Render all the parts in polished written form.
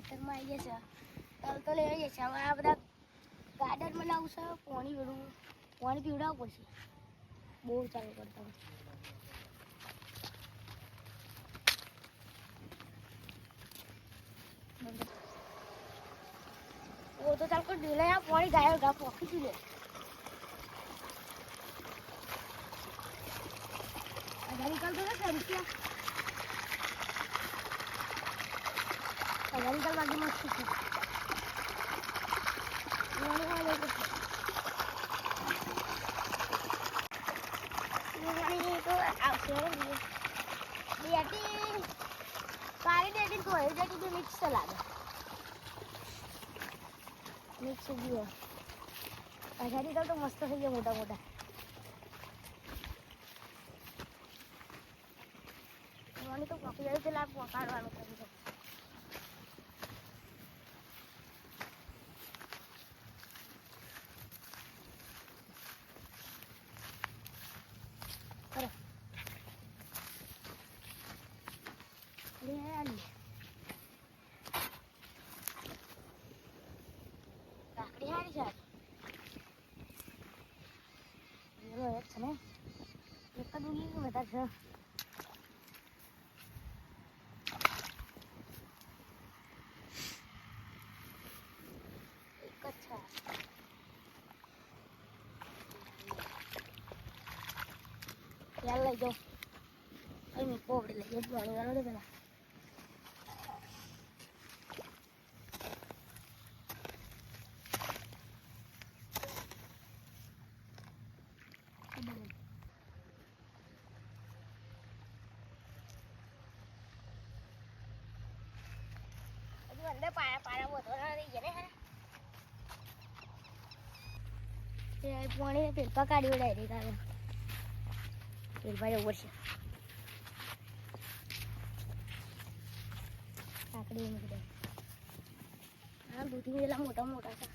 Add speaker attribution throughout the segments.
Speaker 1: ખેતરમાં આવી ગયા છે તલ તો લઈ આવી છે હવે આ બધા ગાર્ડનમાં લાવશે પાણી પીવડાવવું પડશે બહુ ચાલુ કરતા वो तो चल कर ढीला यहाँ पानी गायब पॉकी चुले आधा निकल दो ना सरिया आधा निकल बाकी मस्त है ये तो आवश्यक है डेटिंग सारी डेटिंग तो है डेटिंग भी मिक्स चला दे मिक्स भी है अच्छा निकल तो मस्त है ये मोटा मोटा मैंने तो काफी ज्यादा चला पकाड़वानो था अरे ले आली કાકડી હારી છે એનો એક છે ને એક જ ઉગી કે વધારે છે એક જ છે યાર લઈ જાઓ અહીં મેં પોવડી લઈ જાઓ પાણી વાળો દે પેલા अंदर पारा बहुत हो रही है ना ये पानी में पेड़ काढ़ी उड़ाई रही था पेड़ भाई ऊपर से काकड़ी में किधर हाँ दूधी में जला मोटा मोटा सा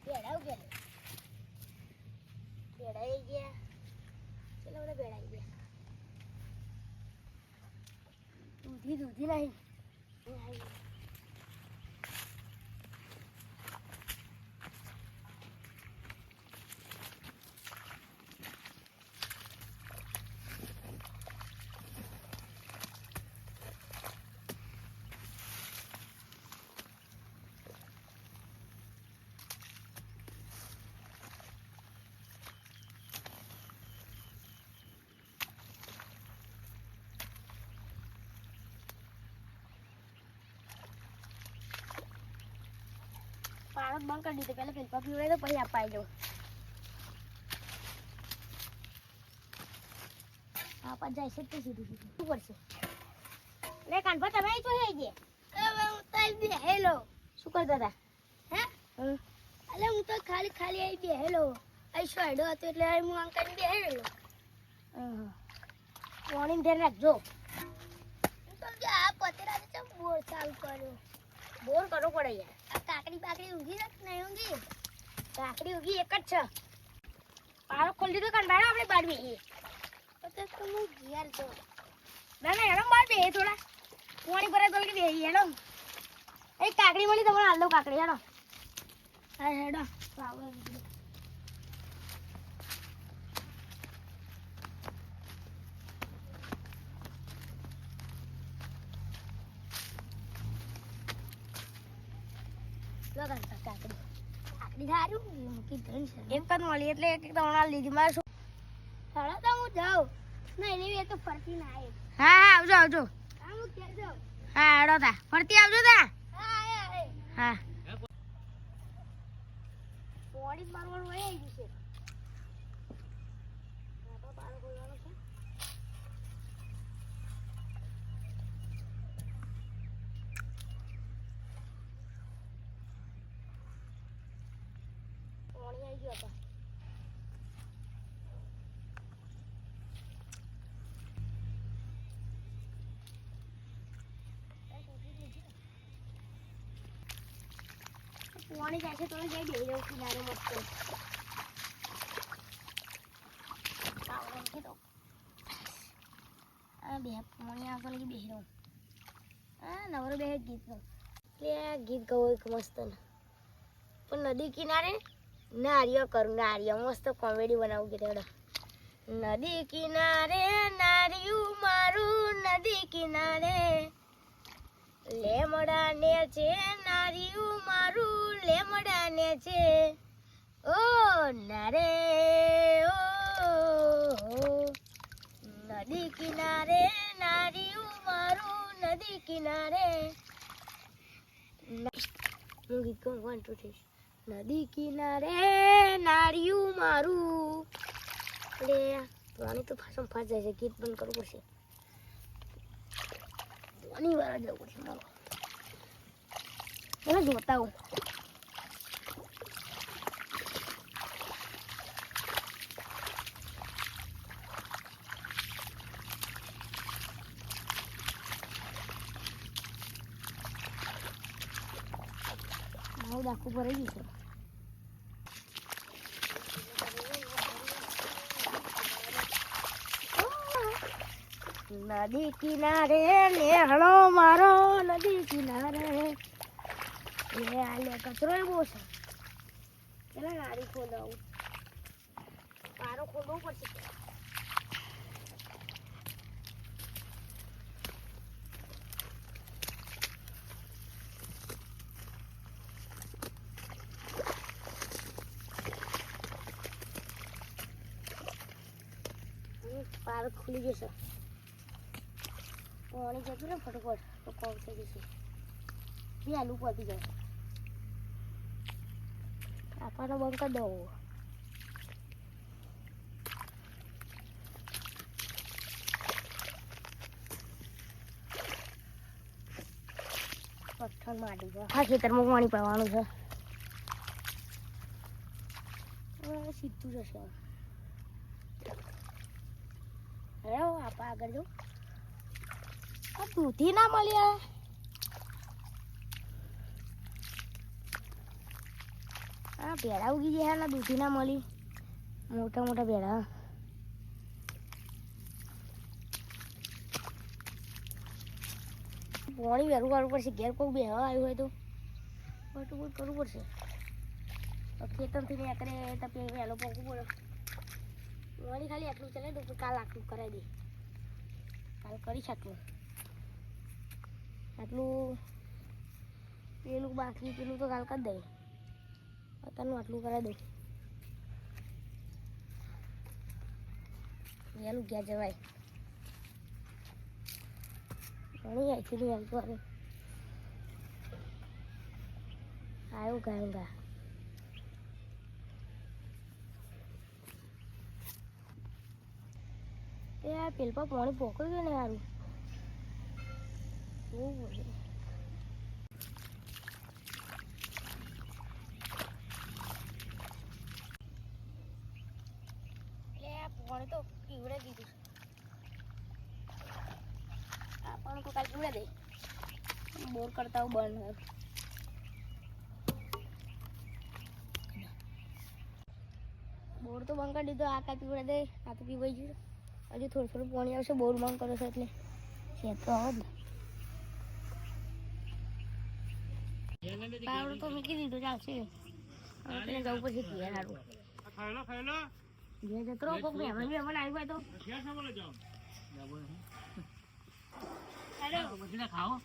Speaker 1: बेड़ा हो गया बेड़ा ही गया चलो बोले बेड़ा ही गया दूधी नहीं पारक बंद कर दी थी पहले फिल्पा पीवड़े तो पही आप आई जाओ आप आज जाए सकते सीधी सीधी ऊपर से ले कान पर तमे तो है ये હવે હું તો બેહેલો શું કરતા હતા હે અલે હું તો ખાલી ખાલી આવી બેહેલો આ શોડો હતો એટલે હું અંકલ બેહેલો પાણી ધ્યાન રાખજો હું તો જે આ પતરા છે બોર ચાલુ કર્યો બોર કરવો પડે યાર આ કાકડી બાકડી ઊંઘી છે નહીં ઊંઘી કાકડી ઊંઘી એક જ છે પારો ખોલી દીધો કાન બાર આપણે બાડવી તો હું ઘેર જો ના ના હેડો બાર બે થોડા પાણી ભરાય તો કે બે હેડો એ કાકડી મળી તમને હાલ દો કાકડી હેડો હા હેડો પાવર લગન કાકડી કાકડી સારું મૂકી ધન છે એક જ મળી એટલે એક તમારા લીધી મારે શું સાડા તો હું જાઉં નહીં લેવી તો ફરતી ના આવે હા હા આવજો આવજો હા હું ક્યાં જાઉં હા હેડો તા ફરતી આવજો તા હા હા બોડી મારવાનું હોય આવી જશે તો પારો ખોલવાનો છે પાણી આવી ગયો હતા પાણી જાય છે તો જઈ દે એવું કિનારે મસ્ત આ બે પાણી આગળ બેહી રહું હા નવરો બે ગીતનો એટલે આ ગીત ગાવું એક મસ્ત પણ નદી કિનારે નારિયો કરું નારિયો મસ્ત કોમેડી બનાવું ગીત હેડો નદી કિનારે નારિયું મારું નદી કિનારે લેમડા ને છે નારિયું મારું લેમડા ને છે ઓ નારે ઓ નદી કિનારે નારિયું મારું નદી કિનારે હું ગીત ગાઉં 1 2 3 નદી કિનારે નારિયું મારું એટલે પાણી તો ફાસમ ફાસ જાય છે ગીત બંધ કરવું પડશે ઘણી વાર જવું પડશે મારો એને જોતા હું મારું દાખવું ભરાઈ ગયું છે નદી કિનારે નેહળો મારો નદી કિનારે લે આ લે કચરો બહુ છે પેલા ગાડી ખોલાવું પારો ખોલવું પડશે પારો ખુલી જશે પાણી જતું ને ફટોફટ તો કોમ થઈ જશે બે આલુ પતી જાય આપણને બંધ કરી દઉં પથ્થર માટી છે આ ખેતરમાં પાણી પાવાનું છે સીધું જશે હવે આપા આગળ જો દૂધી ના મળ્યા હા ભેડા ઉગી ગયા ના દૂધી ના મળી મોટા મોટા ભેડા પાણી વહેલું કરવું પડશે ઘેર કોઈ બેહવા આવ્યું હોય તો બટું કરવું પડશે ખેતરથી નીકળે તો વહેલો પકવું પડે પાણી ખાલી આટલું ચાલે તો કાલ આટલું કરાવી દે કાલ કરી શકું આટલું પેલું બાકી પેલું તો કાલ કરી દે અત્યારનું આટલું કરાવી દઉં વહેલું ક્યાં જવાય ઘણી અહીંથી નહીં આવતું આવે આવ્યું ગાયું ગા એ આ પેલ પર પાણી પોકળી ગયું ને સારું બહુ બોલે પાણી તો પીવડે દીધું આ પાણી તો કાલ પીવડે દે બોર કરતા હું બંધ હોય બોર તો બંધ કરી દીધો આ કાંઈ પીવડે દે આ તો પીવાઈ ગયું હજુ થોડું થોડું પાણી આવશે બોર બંધ કરો છો એટલે છે તો આવે ને પાવડો તો મૂકી દીધો ચાલશે હવે જવું પછી ઘેર સારું ઘેર જતો રહો કોક મહેમાન આવ્યું હોય તો ખાઓ